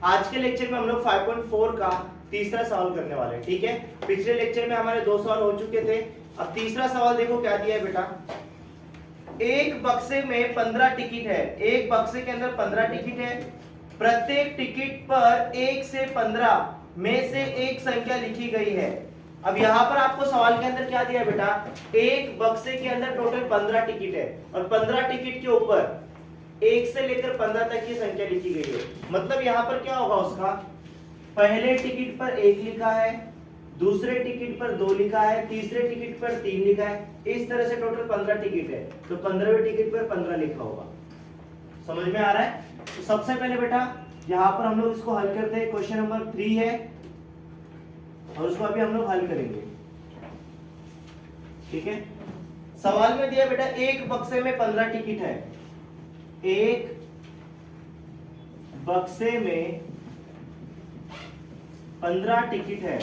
आज के लेक्चर में हम लोग 5.4 का तीसरा सवाल करने वाले हैं, ठीक है। पिछले लेक्चर में हमारे 2 सवाल हो चुके थे। अब तीसरा सवाल देखो क्या दिया है बेटा। एक बक्से में 15 टिकट है, एक बक्से के अंदर 15 टिकट है। प्रत्येक टिकट पर 1 से 15 में से एक संख्या लिखी गई है। अब यहाँ पर आपको सवाल के अंदर क्या दिया है बेटा, एक बक्से के अंदर टोटल 15 टिकट है और 15 टिकट के ऊपर 1 से लेकर 15 तक की संख्या लिखी गई है। मतलब यहाँ पर क्या होगा उसका, पहले टिकट पर 1 लिखा है, दूसरे टिकट पर 2 लिखा है, तीसरे टिकट पर 3 लिखा है। इस तरह से टोटल 15 टिकट है, तो 15वें टिकट पर 15 लिखा होगा। समझ में आ रहा है। तो सबसे पहले बेटा यहाँ पर हम लोग इसको हल करते हैं। क्वेश्चन नंबर 3 है और उसको अभी हम लोग हल करेंगे, ठीक है। सवाल में दिया बेटा एक बक्से में 15 टिकट है, एक बक्से में 15 टिकट है।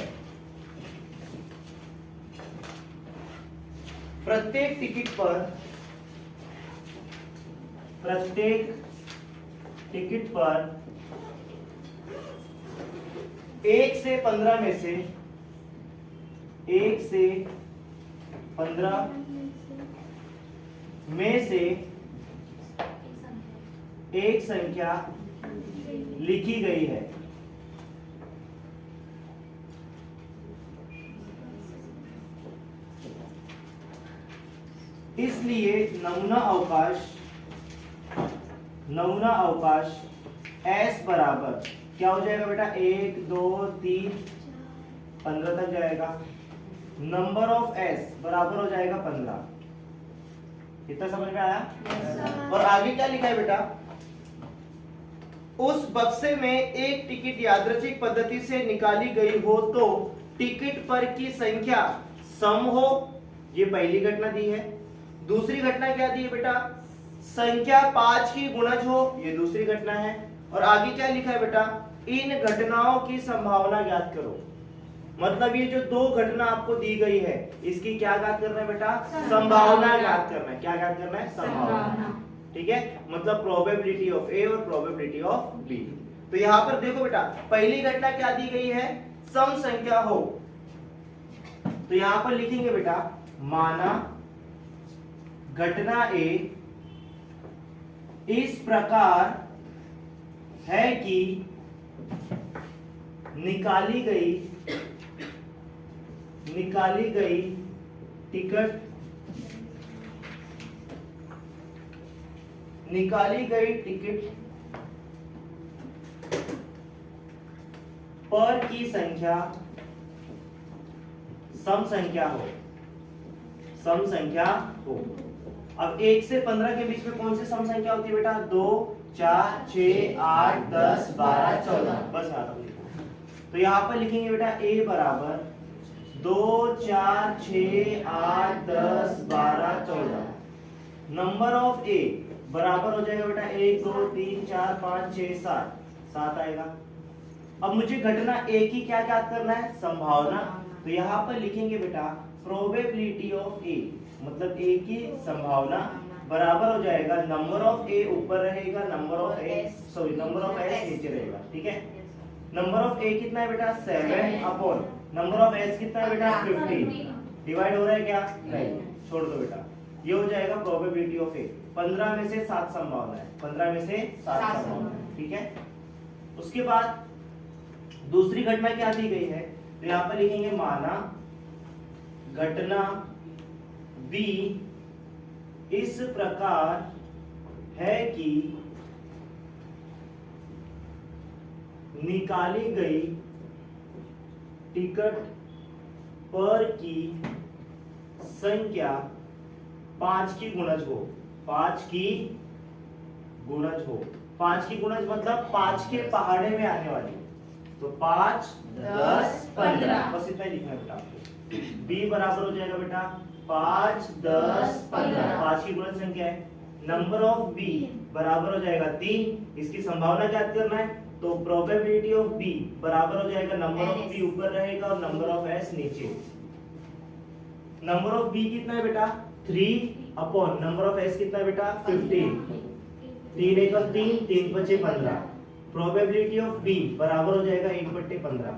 प्रत्येक टिकट पर 1 से 15 में से 1 से 15 में से एक संख्या लिखी गई है। इसलिए नमूना अवकाश S बराबर क्या हो जाएगा बेटा, 1 2 3 15 तक जाएगा। नंबर ऑफ S बराबर हो जाएगा 15। इतना समझ में आया? yes, और आगे क्या लिखा है बेटा, उस बक्से में एक टिकट यादृच्छिक पद्धति से निकाली गई हो तो टिकट पर की संख्या सम हो। ये पहली घटना दी है। दूसरी घटना क्या दी है बेटा, संख्या 5 की गुणज हो, ये दूसरी घटना है। और आगे क्या लिखा है बेटा, इन घटनाओं की संभावना ज्ञात करो। मतलब ये जो 2 घटना आपको दी गई है, इसकी क्या ज्ञात करना है बेटा, संभावना ज्ञात करना है। क्या ज्ञात करना है, संभावना, ठीक है। मतलब प्रोबेबिलिटी ऑफ ए और प्रोबेबिलिटी ऑफ बी। तो यहां पर देखो बेटा, पहली घटना क्या दी गई है, सम संख्या हो। तो यहां पर लिखेंगे बेटा, माना घटना ए इस प्रकार है कि निकाली गई टिकट पर की संख्या सम संख्या हो। अब 1 से 15 के बीच में कौन सी सम संख्या होती है बेटा, 2 4 6 8 10 12 14। बस यहाँ तक लिखना। तो यहाँ पर लिखेंगे बेटा a बराबर 2 4 6 8 10 12 14। नंबर ऑफ a बराबर हो जाएगा बेटा 1 2 3 4 5 6 7, 7 आएगा। अब मुझे घटना a की क्या ज्ञात करना है, संभावना। तो यहाँ पर लिखेंगे बेटा प्रोबेबिलिटी ऑफ a, मतलब a की संभावना बराबर हो जाएगा नंबर ऑफ a ऊपर रहेगा, नंबर ऑफ s नीचे रहेगा, ठीक है। नंबर ऑफ a कितना है बेटा, 7 अपॉन नंबर ऑफ s कितना है बेटा, 15। डिवाइड हो रहा है क्या, नहीं, छोड़ दो बेटा। ये हो जाएगा प्रोबेबिलिटी ऑफ a। 15 में से 7 संभावना है, 15 में से 7 संभावना है, ठीक है। उसके बाद दूसरी घटना क्या दी गई है, तो यहाँ पर लिखेंगे माना घटना B इस प्रकार है कि निकाली गई टिकट पर की संख्या 5 की गुणज हो। 5 की गुणज मतलब 5 के पहाड़े में आने वाली। तो 5 10 15, बस इतना ही लिखना है बेटा आपको। b बराबर हो जाएगा बेटा 5 10 15, 5 की गुणज संख्या है। नंबर ऑफ b बराबर हो जाएगा 3, इसकी संभावना ज्ञात करना है। तो प्रोबेबिलिटी ऑफ b बराबर हो जाएगा नंबर ऑफ b ऊपर रहेगा और नंबर ऑफ s नीचे। नंबर ऑफ b कितना है बेटा, 3 अपॉन नंबर ऑफ s कितना है बेटा, 15। 3 1 3 3 5 15। प्रोबेबिलिटी ऑफ बी बराबर हो जाएगा 1/15।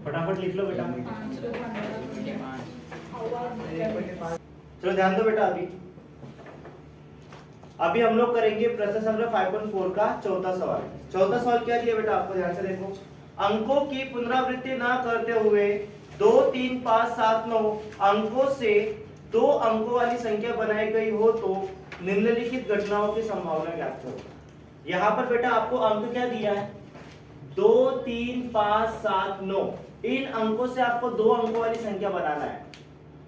फटाफट लिख लो बेटा। चलो ध्यान दो बेटा। अभी हम लोग करेंगे प्रश्न संख्या 5.4 का चौथा सवाल। चौथा सवाल क्या दिया बेटा आपको, ध्यान से देखो। अंकों की पुनरावृत्ति ना करते हुए 2, 3, 5, 7, 9 अंकों से 2 अंकों वाली संख्या बनाई गई हो तो निम्नलिखित घटनाओं की संभावना ज्ञात करो। यहाँ पर बेटा आपको अंक क्या दिया है, 2, 3, 5, 7, 9। इन अंकों से आपको 2 अंकों वाली संख्या बनाना है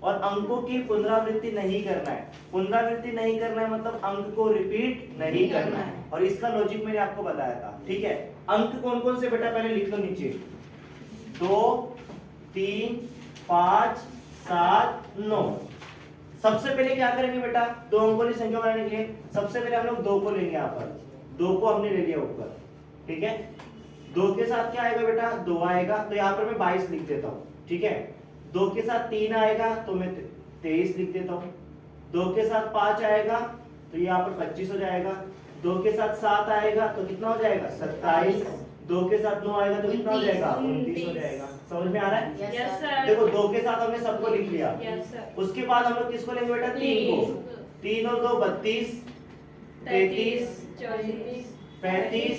और अंकों की पुनरावृत्ति नहीं करना है। पुनरावृत्ति नहीं करना है मतलब अंक को रिपीट नहीं करना है, और इसका लॉजिक मैंने आपको बताया था। ठीक है, अंक कौन कौन से बेटा पहले लिख लो नीचे। 2, 3, 5, 7, 9। सबसे पहले क्या करेंगे बेटा, 2 अंकों वाली संख्या बनाने के लिए सबसे पहले हम लोग 2 को लेंगे। यहाँ पर 2 को हमने ले लिया ऊपर। ठीक है, 2 के साथ क्या आएगा बेटा, 2 आएगा, तो यहाँ पर मैं 22 लिख देता हूँ। ठीक है, 2 के साथ 3 आएगा तो मैं 23 लिख देता हूँ। 2 के साथ 5 आएगा तो यहाँ पर 25 हो जाएगा। 2 के साथ 7 आएगा तो कितना हो जाएगा, 27। 2 के साथ 9 आएगा तो कितना हो जाएगा, 29 हो जाएगा। समझ में आ रहा है? Yes sir. देखो 2 के साथ हमने सबको लिख लिया। Yes sir. उसके बाद हम लोग किसको लेंगे बेटा, 3 को। 3 और 2 32, 33, 34, 35,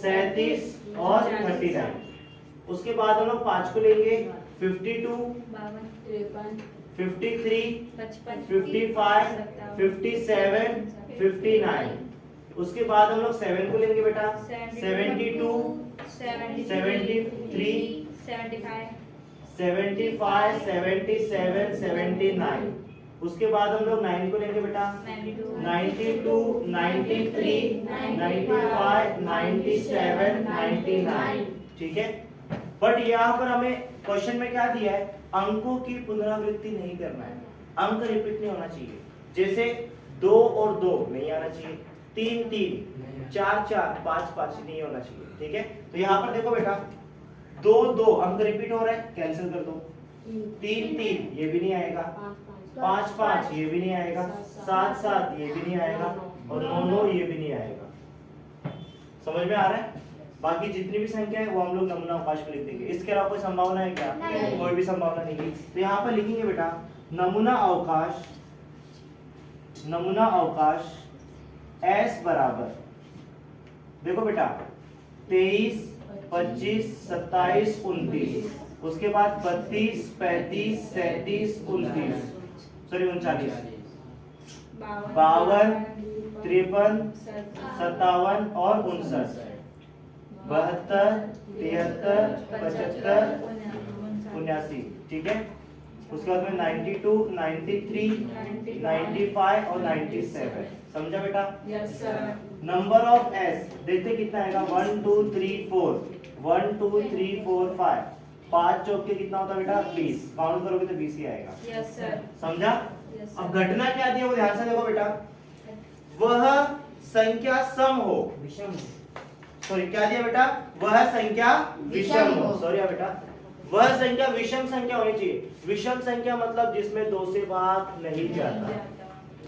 37 और 39। उसके बाद हम लोग 5 को लेंगे, 52, 53, 55, 57, 59। उसके बाद हम लोग 7 को लेंगे बेटा, 72, 73, 75, 77, 79। उसके बाद हम लोग 9 को लेंगे बेटा, 92, 93, 95, 97, 99। ठीक है, बट यहाँ पर हमें क्वेश्चन में क्या दिया है, अंकों की पुनरावृत्ति नहीं करना है, अंक रिपीट नहीं होना चाहिए। जैसे 2 और 2 नहीं आना चाहिए, 3, 3, 4, 4, 5, 5 नहीं होना चाहिए। ठीक है, तो यहाँ पर देखो बेटा 2, 2 अंक रिपीट हो रहा है, कैंसिल कर दो। 3, 3 ये भी नहीं आएगा, 5, 5 ये भी नहीं आएगा, 7, 7 ये भी नहीं आएगा, और 9, 9 ये भी नहीं आएगा। समझ में आ रहा है? बाकी जितनी भी संख्या है वो हम लोग नमूना अवकाश में लिख देंगे। इसके अलावा कोई संभावना है क्या? कोई भी संभावना नहीं है। तो यहाँ पर लिखेंगे बेटा नमूना अवकाश, नमूना अवकाश S बराबर, देखो बेटा 23, 25, 27, 29। उसके बाद 32, 35, 37, 29, सॉरी 39, 52, 53, 57 और 59, 72, 73, 75, 79। ठीक है, उसके बाद में 92, 93, 95 और 97। समझा बेटा? Yes sir. Number of S देखते कितना आएगा, 1 2 3 4, 1 2 3 4 5, 5 चौक के कितना होता है बेटा, 20। काउंट करोगे तो 20 ही आएगा। Yes sir. समझा? यस अब घटना क्या दी है वो ध्यान से देखो बेटा, वह संख्या सम हो, विषम, सॉरी क्या दिया बेटा, वह संख्या विषम हो। सॉरी बेटा, वह संख्या विषम संख्या होनी चाहिए। विषम संख्या मतलब जिसमें 2 से भाग नहीं जाता।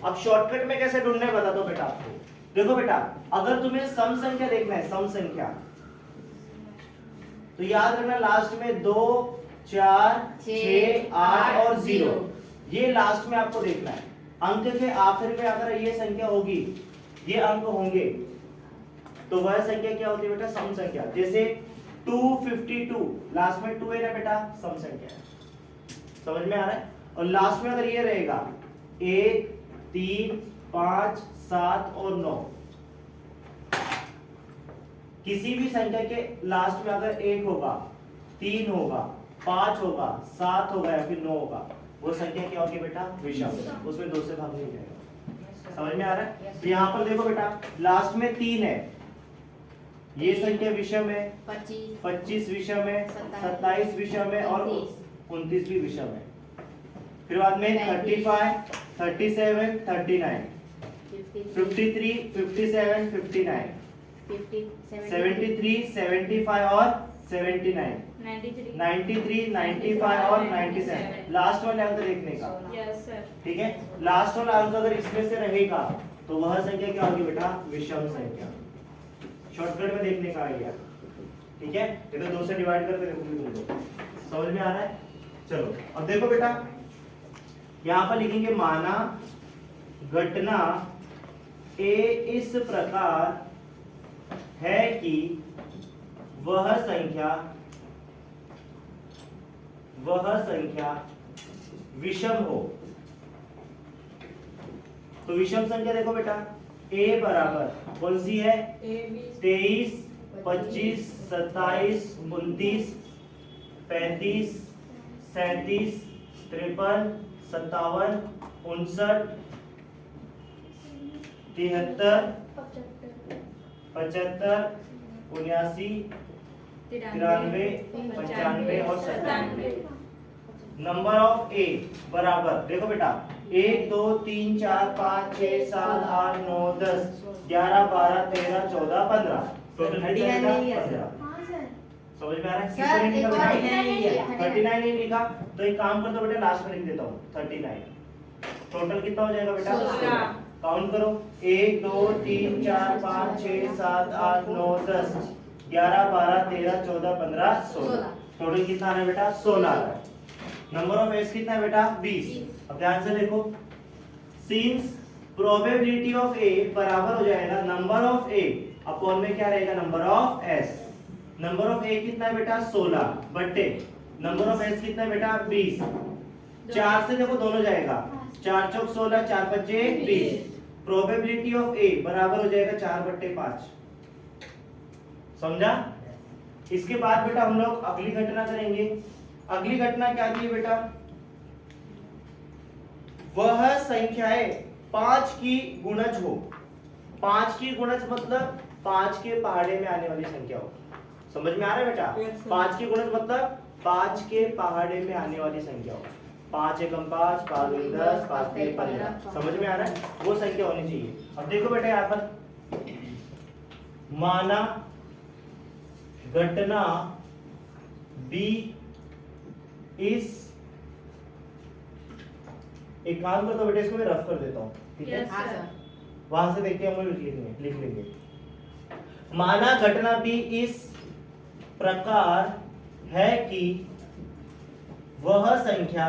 अब शॉर्टकट में कैसे ढूंढना है बता दो बेटा आपको। देखो बेटा, अगर तुम्हें सम संख्या देखना है, सम संख्या, तो याद रखना लास्ट में 2, 4, 6, 8 और 0, ये लास्ट में आपको देखना है। अंक के आखिर में अगर ये संख्या होगी, ये अंक होंगे, तो वह संख्या क्या होती है बेटा, सम संख्या। जैसे 252 लास्ट में 2 है ना बेटा, सम संख्या है। समझ में आ रहा है? और लास्ट में अगर ये रहेगा 1, 3, 5, 7 और 9, किसी भी संख्या के लास्ट में अगर 1 होगा, 3 होगा, 5 होगा, 7 होगा या फिर 9 होगा, वो संख्या क्या होगी बेटा, विषम। उसमें 2 से भाग नहीं जाएगा। समझ में आ रहा है? तो यहाँ पर देखो बेटा लास्ट में 3 है, ये संख्या विषम है, 25 विषम है, 27 विषम है और 29 भी विषम है। फिर बाद में 35, 37, 39, 53, 57, 59, 73, 75 और 79, 93, 95 और 97। लास्ट वाले अंक देखने का। Yes sir. ठीक है, लास्ट वाला अंक अगर इसमें से रहेगा तो वह संख्या क्या होगी बेटा, विषम संख्या। शॉर्टकट में देखने का आइडिया, ठीक है। ये तो 2 से डिवाइड करके देखोगे तुम लोग, समझ में आ रहा है। चलो अब देखो बेटा, यहाँ पर लिखेंगे माना घटना ए इस प्रकार है कि वह संख्या विषम हो। तो विषम संख्या देखो बेटा, a बराबर कौन सी है, 23, 25, 27, 29, 35, 37, 53, 57, 59, 73, 75, 79, 93, 95 और 97। नंबर ऑफ ए बराबर देखो बेटा, 1 2 3 4 5 6 7 8 9 10 11 12 13 14 15, टोटल 39। समझ में आ रहा है। किसने नहीं लिखा, 39 नहीं लिखा, तो एक काम कर दो बेटा, लास्ट में लिख देता हूँ 39। टोटल कितना हो जाएगा बेटा, 16। काउंट करो, 1 2 3 4 5 6 7 8 9 10 11 12 13 14 15 16। टोटल कितना आ रहा है बेटा, 16 आ रहा है। नंबर ऑफ एस कितना है बेटा, 20। अब ध्यान से देखो, सिंस प्रोबेबिलिटी ऑफ ए बराबर हो जाएगा नंबर ऑफ ए अपॉन में क्या रहेगा, number of S. Number of A कितना है बेटा, 16 बट्टे नंबर ऑफ एस कितना है बेटा, 20। 4 से देखो दोनों जाएगा, 4 चौक 16, 4 पच्चे 20। प्रोबेबिलिटी ऑफ ए बराबर हो जाएगा 4/5। समझा। इसके बाद बेटा हम लोग अगली घटना करेंगे। अगली घटना क्या थी बेटा, वह संख्याएं 5 की गुणज हो। 5 की गुणज मतलब 5 के पहाड़े में आने वाली संख्या हो। समझ में आ रहा है बेटा, 5 की गुणज मतलब 5 के पहाड़े में आने वाली संख्या हो। 5 एकम 5, 5 दूनी 10, 5 तीन 15। समझ में आ रहा है, वो संख्या होनी चाहिए। अब देखो बेटा यहाँ पर, माना घटना बी इस, एक काम करता हूं बेटा, इसको मैं रफ कर देता हूं, ठीक है। वहां से देखते हैं हम लिख लेंगे। माना घटना बी इस प्रकार है कि वह संख्या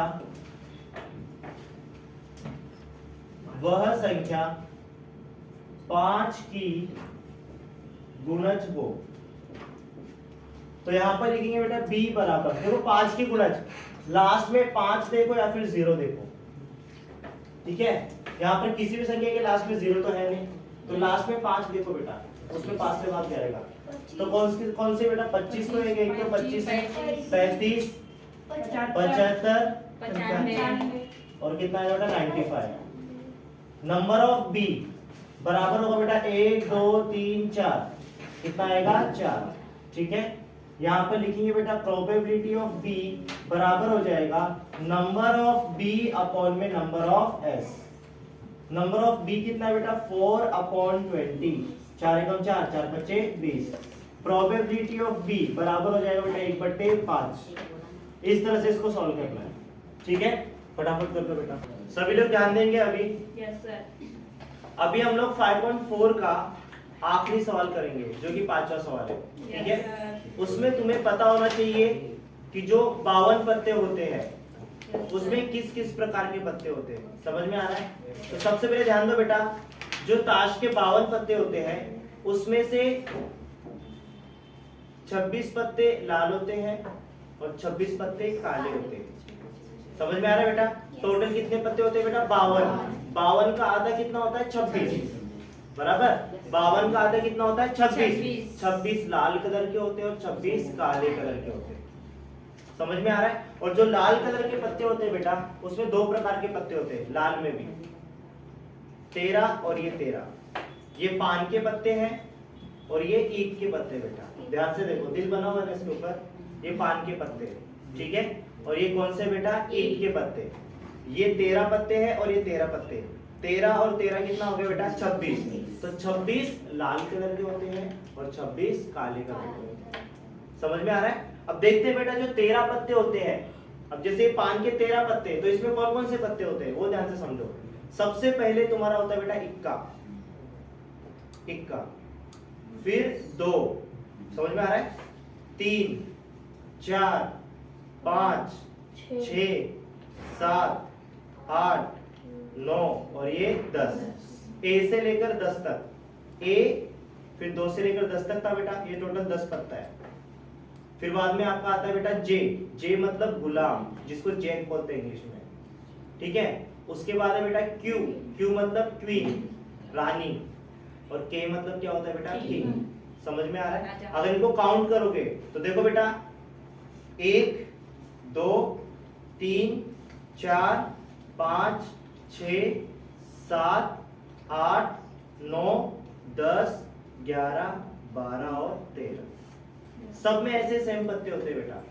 5 की गुणज हो। तो यहां पर लिखेंगे बेटा b बराबर, देखो 5 की गुणज, लास्ट में 5 देखो या फिर 0 देखो, ठीक है। यहाँ पर किसी भी संख्या के लास्ट में 0 तो है नहीं, तो लास्ट में 5 देखो बेटा, उसमें 5 से भाग जाएगा। तो कौन से बेटा, 25 तो एक तो 25 है, 35, 75 और कितना है बेटा, 95। नंबर ऑफ बी बराबर होगा बेटा 1 2 3 4, कितना आएगा, 4, ठीक है। यहाँ पर लिखेंगे बेटा प्रोबेबिलिटी ऑफ बी बराबर हो जाएगा नंबर ऑफ बी अपॉन में number of S. Number of B कितना है बेटा, 4/20, 4 एकम 4, 4 पच्चे 20। प्रोबेबिलिटी ऑफ बी बराबर हो जाएगा बेटा 1/5। इस तरह से इसको सॉल्व करना है, ठीक है। फटाफट कर लो बेटा, सभी लोग ध्यान देंगे अभी। Yes sir. अभी हम लोग 5.4 का आखिरी सवाल करेंगे, जो कि 5वां सवाल है, ठीक है। उसमें तुम्हें पता होना चाहिए कि जो 52 पत्ते होते हैं उसमें किस किस प्रकार के पत्ते होते हैं। समझ में आ रहा है। तो सबसे पहले ध्यान दो बेटा, जो ताश के 52 पत्ते होते हैं उसमें से 26 पत्ते लाल होते हैं और 26 पत्ते काले होते हैं। समझ में आ रहा है बेटा। टोटल कितने पत्ते होते हैं बेटा, 52। 52 का आधा कितना होता है, 26, बराबर। 52 का आधा कितना होता है, 26। 26 लाल कलर के होते हैं और 26 काले कलर के होते हैं। समझ में आ रहा है। और जो लाल कलर के पत्ते होते हैं बेटा, उसमें 2 प्रकार के पत्ते होते हैं लाल में भी, 13 और ये 13। ये पान के पत्ते हैं और ये ईख के पत्ते बेटा। ध्यान से देखो, दिल बना हुआ है इसके ऊपर, ये पान के पत्ते, ठीक है। और ये कौन से बेटा, ईख के पत्ते। ये 13 पत्ते हैं और ये 13 पत्ते। 13 और 13 कितना हो गया बेटा, 26। तो 26 लाल कलर के होते हैं और 26 काले कलर के होते हैं। समझ में आ रहा है। अब देखते हैं बेटा, जो 13 पत्ते होते हैं, अब जैसे पान के 13 पत्ते, तो इसमें कौन कौन से पत्ते होते हैं वो ध्यान से समझो। सबसे पहले तुम्हारा होता है बेटा इक्का। इक्का फिर 2, समझ में आ रहा है, 3 4 5 6 7 8 9 और ये 10, ए से लेकर 10 तक, ए फिर 2 से लेकर 10 तक था बेटा, ये टोटल 10 पत्ता है। फिर बाद में आपका आता है बेटा जे, जे मतलब गुलाम, जिसको जैक बोलते हैं इंग्लिश में, ठीक है। उसके बाद है बेटा क्यू, क्यू मतलब क्वीन, रानी, और के मतलब क्या होता है बेटा, किंग। समझ में आ रहा है? अगर इनको काउंट करोगे तो देखो बेटा 1 2 3 4 5 6 7 8 9 10 11 12 और 13, सब में ऐसे सेम पत्ते होते हैं बेटा।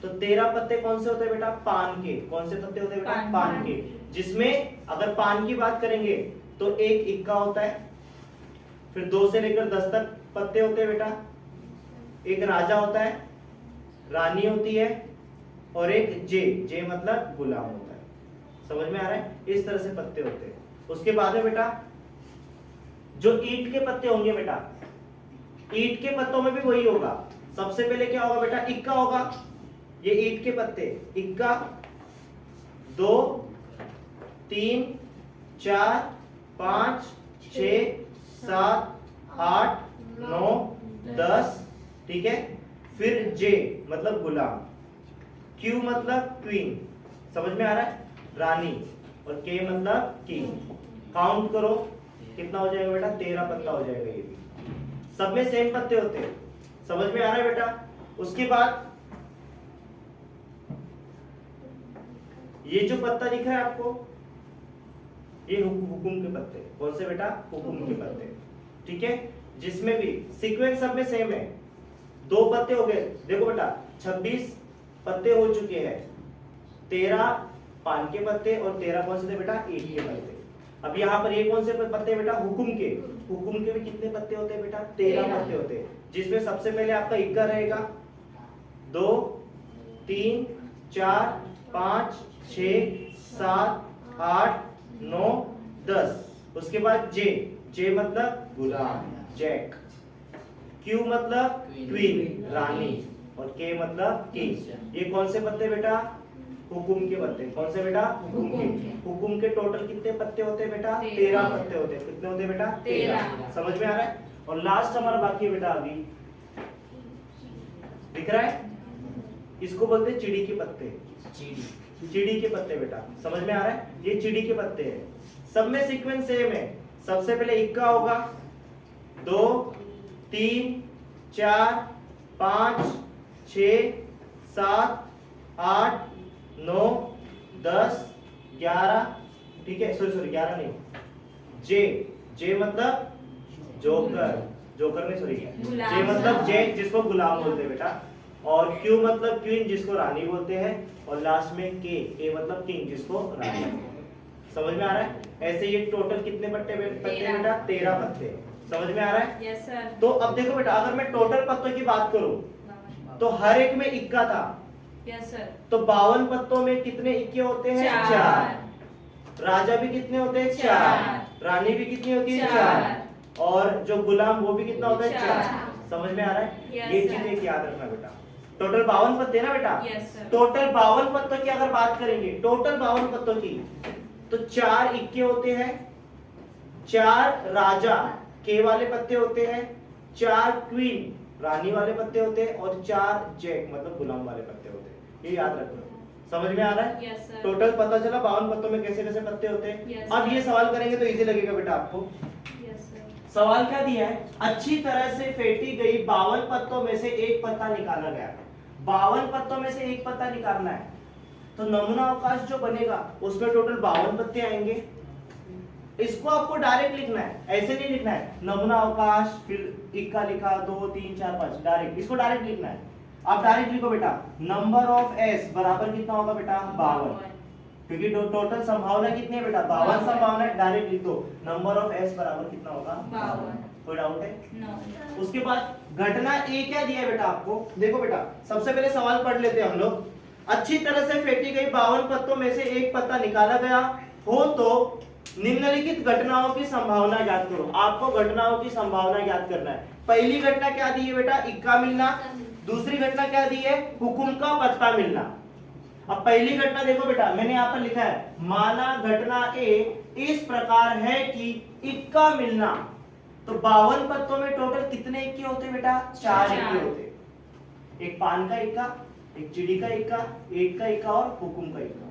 तो 13 पत्ते कौन से होते हैं बेटा, पान के। कौन से पत्ते होते हैं बेटा, पान के। जिसमें अगर पान की बात करेंगे तो एक इक्का होता है, फिर 2 से लेकर 10 तक पत्ते होते हैं बेटा, एक राजा होता है, रानी होती है, और एक जे, जे मतलब गुलाम होता है। समझ में आ रहा है? इस तरह से पत्ते होते हैं। उसके बाद में बेटा जो ईंट के पत्ते होंगे बेटा, ईंट के पत्तों में भी वही होगा। सबसे पहले क्या होगा बेटा, इक्का होगा, ये ईंट के पत्ते, इक्का 2 3 4 5 6 7 8 9 10, ठीक है। फिर जे मतलब गुलाम, क्यू मतलब क्वीन, समझ में आ रहा है, रानी, और के मतलब किंग। काउंट करो कितना हो जाएगा बेटा, 13 पत्ता हो जाएगा। ये भी सब में सेम पत्ते होते हैं। समझ में आ रहा है बेटा? उसके बाद ये जो पत्ता दिख रहा है आपको, ये हुकुम के पत्ते। कौन से बेटा, हुकुम के पत्ते, ठीक है। जिसमें भी सीक्वेंस सब में सेम है। 2 पत्ते हो गए, देखो बेटा 26 पत्ते हो चुके हैं, 13 पान के पत्ते और 13 कौन से थे बेटा, ईंट के पत्ते। अब यहाँ पर ये कौन से पत्ते हैं बेटा, हुकुम के। हुकुम के भी कितने पत्ते होते हैं बेटा, 13 पत्ते होते हैं। जिसमें सबसे पहले आपका इक्का रहेगा, 2 3 4 5 6 7 8 9 10। उसके बाद जे, जे मतलब गुलाम, जैक, क्यू मतलब क्वीन, रानी, और के मतलब किंग। ये कौन से पत्ते बेटा, हुकुम के पत्ते। कौन से बेटा, हुकुम के। हुकुम के टोटल कितने पत्ते होते हैं बेटा, 13 पत्ते होते हैं। कितने होते हैं बेटा, 13। समझ में आ रहा है? और लास्ट हमारा बाकी है बेटा, अभी दिख रहा है, इसको बोलते हैं चिड़ी के पत्ते। चिड़ी के पत्ते बेटा, समझ में आ रहा है? ये चिड़ी के पत्ते हैं। सब में सीक्वेंस सेम है। सबसे पहले इक्का होगा, 2 3 4 5 6 7 8 9 10 11, ठीक है। सॉरी 11 नहीं, जे, जे मतलब जोकर, जोकर नहीं सॉरी, जे मतलब जैक, जिसको गुलाम बोलते हैं बेटा, और क्यू मतलब क्वीन, जिसको रानी बोलते हैं, और लास्ट में के मतलब किंग, जिसको रानी बोलते हैं। समझ में आ रहा है? ऐसे ये टोटल कितने पत्ते बेटा, 13 पत्ते। समझ में आ रहा है? Yes sir. तो अब देखो बेटा, अगर मैं टोटल पत्तों की बात करूं तो हर एक में इक्का था। Yes sir. तो 52 पत्तों में कितने इक्के होते हैं, 4। राजा भी कितने होते हैं, 4। रानी भी कितनी होती है, 4। और जो गुलाम वो भी कितना होता है, 4। समझ में आ रहा है? ये चीज एक याद रखना बेटा। टोटल 52 पत्ते ना बेटा। टोटल 52 पत्तों की अगर बात करेंगे, टोटल 52 पत्तों की, तो 4 इक्के होते हैं, 4 राजा के वाले पत्ते होते हैं, 4 क्वीन रानी वाले पत्ते होते हैं, और 4 जैक मतलब गुलाम वाले पत्ते होते हैं। ये याद रखना। समझ में आ रहा है? टोटल पता चला 52 पत्तों में कैसे कैसे पत्ते होते हैं। अब ये सवाल करेंगे तो इजी लगेगा बेटा आपको। सवाल क्या दिया है, अच्छी तरह से फेंटी गई 52 पत्तों में से एक पत्ता निकाला गया। 52 पत्तों में से एक पत्ता निकालना है, तो नमूना अवकाश जो बनेगा उसमें टोटल 52 पत्ते आएंगे। इसको आपको डायरेक्ट लिखना है, ऐसे नहीं लिखना है नमूना अवकाश फिर इक्का लिखा 2 3 4 5, डायरेक्ट इसको डायरेक्ट लिखना है। आप डायरेक्ट लिखो बेटा, नंबर ऑफ एस बराबर कितना होगा बेटा, 52, क्योंकि टोटल संभावना कितनी है बेटा, 52 संभावना है। डायरेक्ट लिख दो, नंबर ऑफ एस बराबर कितना होगा, 52। कोई डाउट है? नो। उसके बाद घटना ए क्या दिया है बेटा आपको, देखो बेटा सबसे पहले सवाल पढ़ लेते हैं हम लोग। अच्छी तरह से फेंटी गई 52 पत्तों में से एक पत्ता निकाला गया हो तो निम्नलिखित घटनाओं की संभावना ज्ञात करो। आपको घटनाओं की संभावना ज्ञात करना है। पहली घटना क्या दी है बेटा, इक्का मिलना। दूसरी घटना क्या दी है, हुकुम का पत्ता मिलना। अब पहली घटना देखो बेटा, मैंने यहाँ पर लिखा है माना घटना ए इस प्रकार है कि इक्का मिलना। तो 52 पत्तों में टोटल कितने इक्के होते बेटा, 4 इक्के होते। एक पान का इक्का, एक चिड़ी का इक्का, ईंट का इक्का और हुकुम का इक्का,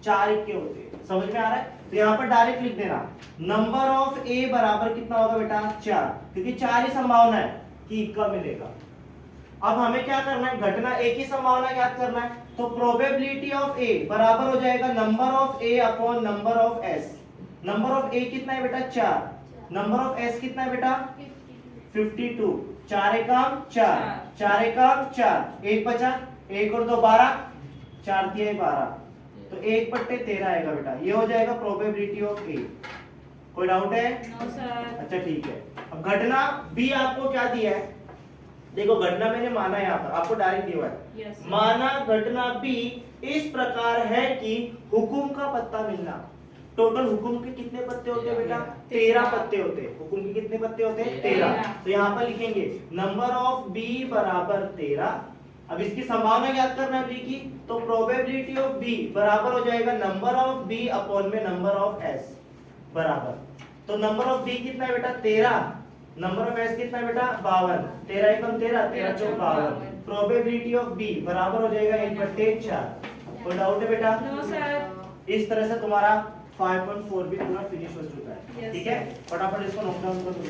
4 इक्के होते। समझ में आ रहा है? तो यहाँ पर डायरेक्ट लिख देना नंबर ऑफ ए बराबर कितना होगा बेटा, 4, क्योंकि 4 ही संभावना है कि इक्का मिलेगा। अब हमें क्या करना है, घटना ए की संभावना ज्ञात करना है। तो प्रोबेबिलिटी ऑफ ए बराबर हो जाएगा number of A upon number of S. Number of A कितना है बेटा, 4। नंबर ऑफ एस कितना है बेटा, 52। 4 एकम 4, 4 एकम 4, 1 बचा, 1 और 2 12, 4 3 12, तो 1/13 आएगा बेटा। ये हो जाएगा प्रोबेबिलिटी ऑफ ए। कोई डाउट है? No sir. अच्छा ठीक है। अब घटना बी आपको क्या दिया है, देखो घटना मैंने माना है, यहाँ पर आपको डायरेक्ट दिया है Yes, sir. माना घटना बी इस प्रकार है कि हुकुम का पत्ता मिलना। टोटल हुकुम के कितने पत्ते होते हैं बेटा, 13 पत्ते होते हैं। हुकुम के कितने पत्ते होते हैं, 13। तो यहाँ पर लिखेंगे नंबर ऑफ बी बराबर 13। अब इसकी संभावना ज्ञात करना है बी की, तो प्रोबेबिलिटी ऑफ बी बराबर हो जाएगा नंबर ऑफ बी अपॉन में नंबर ऑफ एस बराबर। तो नंबर ऑफ बी कितना है बेटा, 13। नंबर ऑफ एस कितना है बेटा, 52। 13 एकम 13, 13 चौक 52। प्रोबेबिलिटी ऑफ बी बराबर हो जाएगा 1/4। कोई डाउट है बेटा? No sir. इस तरह से तुम्हारा 5.4 भी पूरा फिनिश हो चुका है। Yes, ठीक है, फटाफट इसको नोट डाउन कर दो।